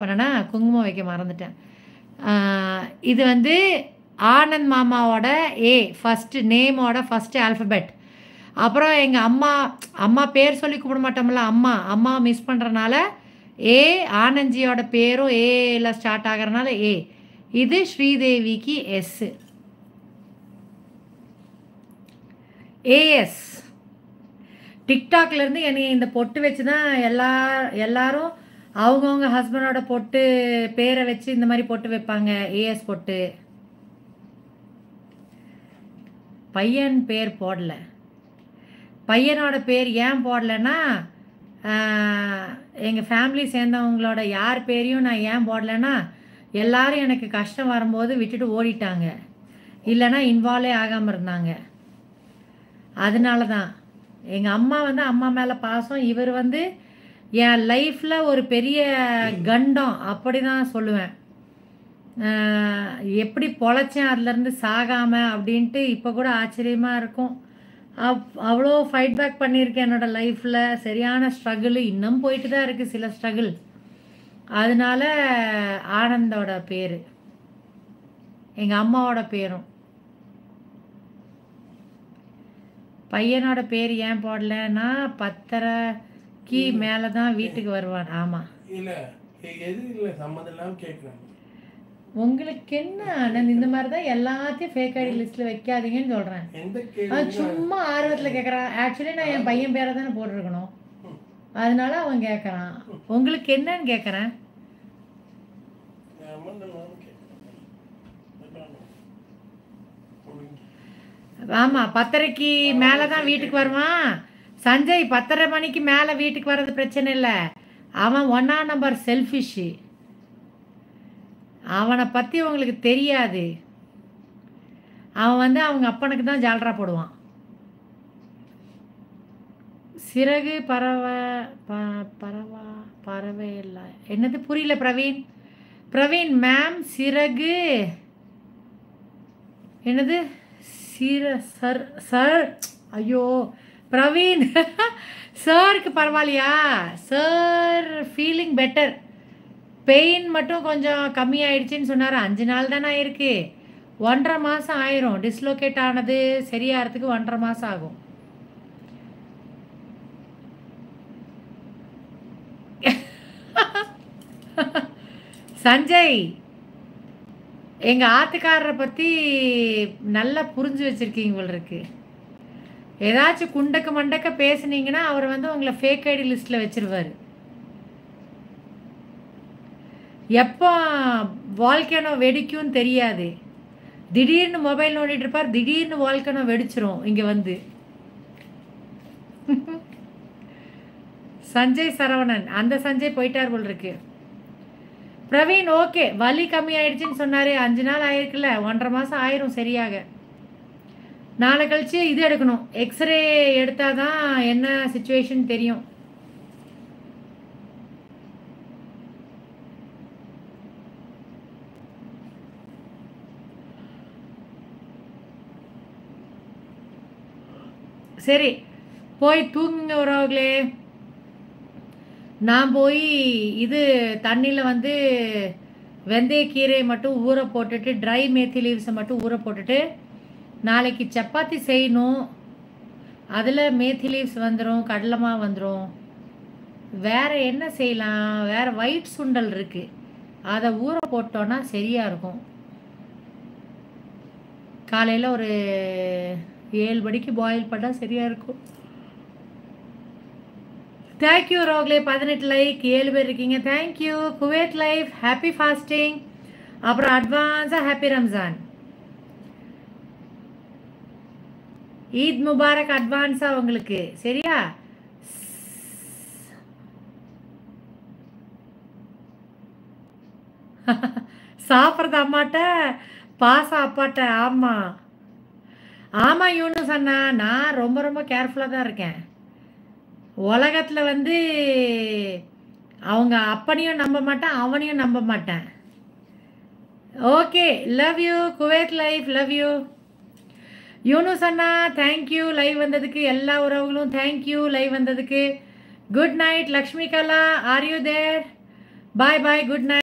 பண்ணேனா, குங்குமம் வைக்க மறந்துட்டேன். ஆ இது வந்து ஆனந்த் மாமாவோட ஏ ஃபர்ஸ்ட்டு நேமோட ஃபர்ஸ்ட்டு ஆல்ஃபபெட். அப்புறம் எங்க அம்மா அம்மா பேர் சொல்லி கூப்பிட மாட்டோம்ல, அம்மா. அம்மாவ மிஸ் பண்றனால ஏ, ஆனந்த்ஜியோட பேரும் ஏல ஸ்டார்ட் ஆகுறனால ஏ. இது ஸ்ரீதேவிக்கு எஸ்ஸு. ஏஎஸ். டிக்டாக்லேருந்து என்னைய இந்த பொட்டு வச்சு தான் எல்லாரும் அவங்கவங்க ஹஸ்பண்டோட பொட்டு பேரை வச்சு இந்த மாதிரி பொட்டு வைப்பாங்க. ஏஎஸ் பொட்டு. பையன் பேர் போடல. பையனோட பேர் ஏன் போடலைன்னா, எங்கள் ஃபேமிலி சேர்ந்தவங்களோட யார் பேரையும் நான் ஏன் போடலைன்னா, எல்லாரும் எனக்கு கஷ்டம் வரும்போது விட்டுட்டு ஓடிட்டாங்க. இல்லைன்னா இன்வால்வே ஆகாமல் இருந்தாங்க. அதனால தான். எங்கள் அம்மா வந்து அம்மா மேலே பாசம். இவர் வந்து என் லைஃப்பில் ஒரு பெரிய கண்டம் அப்படி தான் சொல்லுவேன். எப்படி பொழைச்சேன் அதுலேருந்து சாகாமல் அப்படின்ட்டு இப்போ கூட ஆச்சரியமாக இருக்கும். அவ்வளோ ஃபைட் பேக் பண்ணியிருக்கேன் என்னோடய லைஃப்பில். சரியான ஸ்ட்ரகிள் இன்னும் போயிட்டு தான் இருக்குது சில ஸ்ட்ரகிள். அதனால ஆனந்தோட பேர் எங்கள் அம்மாவோட பேரும். பையனோட பேர் ஏன் போடலன்னா, 10:30க்கு மேலே தான் வீட்டுக்கு வருவான். ஆமாம். உங்களுக்கு என்ன ஆனந்த், இந்த மாதிரி தான் எல்லாத்தையும் ஃபேக் ஐடி லிஸ்ட்டில் வைக்காதீங்கன்னு சொல்கிறேன். சும்மா ஆர்வத்தில் கேட்குறான். ஆக்சுவலி நான் என் பையன் பேரை தானே போட்டிருக்கணும். அதனால அவன் கேட்குறான். உங்களுக்கு என்னன்னு கேட்குறேன். ஆமாம், 10:30க்கு மேலே தான் வீட்டுக்கு வருவான். சஞ்சய் 10:30 மணிக்கு மேலே வீட்டுக்கு வர்றது பிரச்சனை இல்லை. அவன் 1ஆம் நம்பர் செல்ஃபிஷு. அவனை பற்றி உங்களுக்கு தெரியாது. அவன் வந்து அவங்க அப்பனுக்கு தான் ஜால்ரா போடுவான். சிறகு பறவை இல்லை. என்னது புரியல பிரவீன். பிரவீன் மேம் சிறகு என்னது சார் ஐயோ பிரவீன் சாருக்கு பரவாயில்லையா? Sir feeling better. பெயின் மட்டும் கொஞ்சம் கம்மியாயிடுச்சுன்னு சொன்னார். 5 நாள் தானே ஆயிருக்கு. 1.5 மாதம் ஆயிரும். டிஸ்லோகேட் ஆனது சரியாகிறதுக்கு 1.5 மாதம் ஆகும். சஞ்சய், எங்கள் ஆத்துக்காரரை பற்றி நல்லா புரிஞ்சு வச்சுருக்கீங்க போல இருக்கு. ஏதாச்சும் குண்டக்க மண்டக்க பேசுனீங்கன்னா அவர் வந்து உங்களை ஃபேக் ஐடி லிஸ்ட்டில் வச்சுருவார். எப்போ வால்கேனோ வெடிக்கும்னு தெரியாது. திடீர்னு மொபைல் நோண்டிட்டு இருப்பார். திடீர்னு வால்கேனோ வெடிச்சிரும் இங்கே வந்து. சஞ்சய் சரவணன், அந்த சஞ்சய் போயிட்டார் போல் இருக்கு. பிரவீன் ஓகே, வலி கம்மி ஆயிடுச்சுன்னு சொன்னார். 5 நாள் ஆயிருக்குல்ல, 1.5 மாதம் ஆயிரும் சரியாக. நாளை கழிச்சு இது எடுக்கணும். எக்ஸ்ரே எடுத்தால் தான் என்ன சிச்சுவேஷன் தெரியும். சரி, போய் தூங்குங்க உறவுகளே. நான் போய் இது தண்ணியில் வந்து வெந்தயக்கீரை மட்டும் ஊற போட்டுட்டு, ட்ரை மேத்தி லீவ்ஸை மட்டும் ஊற போட்டுட்டு, நாளைக்கு சப்பாத்தி செய்யணும். அதில் மேத்தி லீவ்ஸ் வந்துடும், கடலை மாவு வந்துடும். வேறு என்ன செய்யலாம்? வேறு ஒயிட் சுண்டல் இருக்குது, அதை ஊற போட்டோன்னா சரியாக இருக்கும். காலையில் ஒரு 7 மணிக்கு பாயில் பண்ணால் சரியாக இருக்கும். தேங்க்யூ ரோக்லே. 18 லைக், 7 பேர் இருக்கீங்க. Thank you. Kuwait life happy fasting. அப்புறம் அட்வான்ஸாக ஹாப்பி ரம்ஜான். ஈத் முபாரக் அட்வான்ஸாக உங்களுக்கு. சரியா? சாப்பிட்றது அம்மாட்ட, பாசம் அப்பாட்ட. ஆமாம் ஆமாம் யூனுஸ் அண்ணா, நான் ரொம்ப ரொம்ப கேர்ஃபுல்லாக தான் இருக்கேன். உலகத்தில் வந்து அவங்க அப்பனையும் நம்ப மாட்டேன், அவனையும் நம்ப மாட்டேன். Okay, love you. Kuwait life love you. Yunus அண்ணா தேங்க்யூ லைவ் வந்ததுக்கு. எல்லா உறவுகளும் தேங்க்யூ லைவ் வந்ததுக்கு. Good night Lakshmi Kala, are you there? Bye bye. Good night.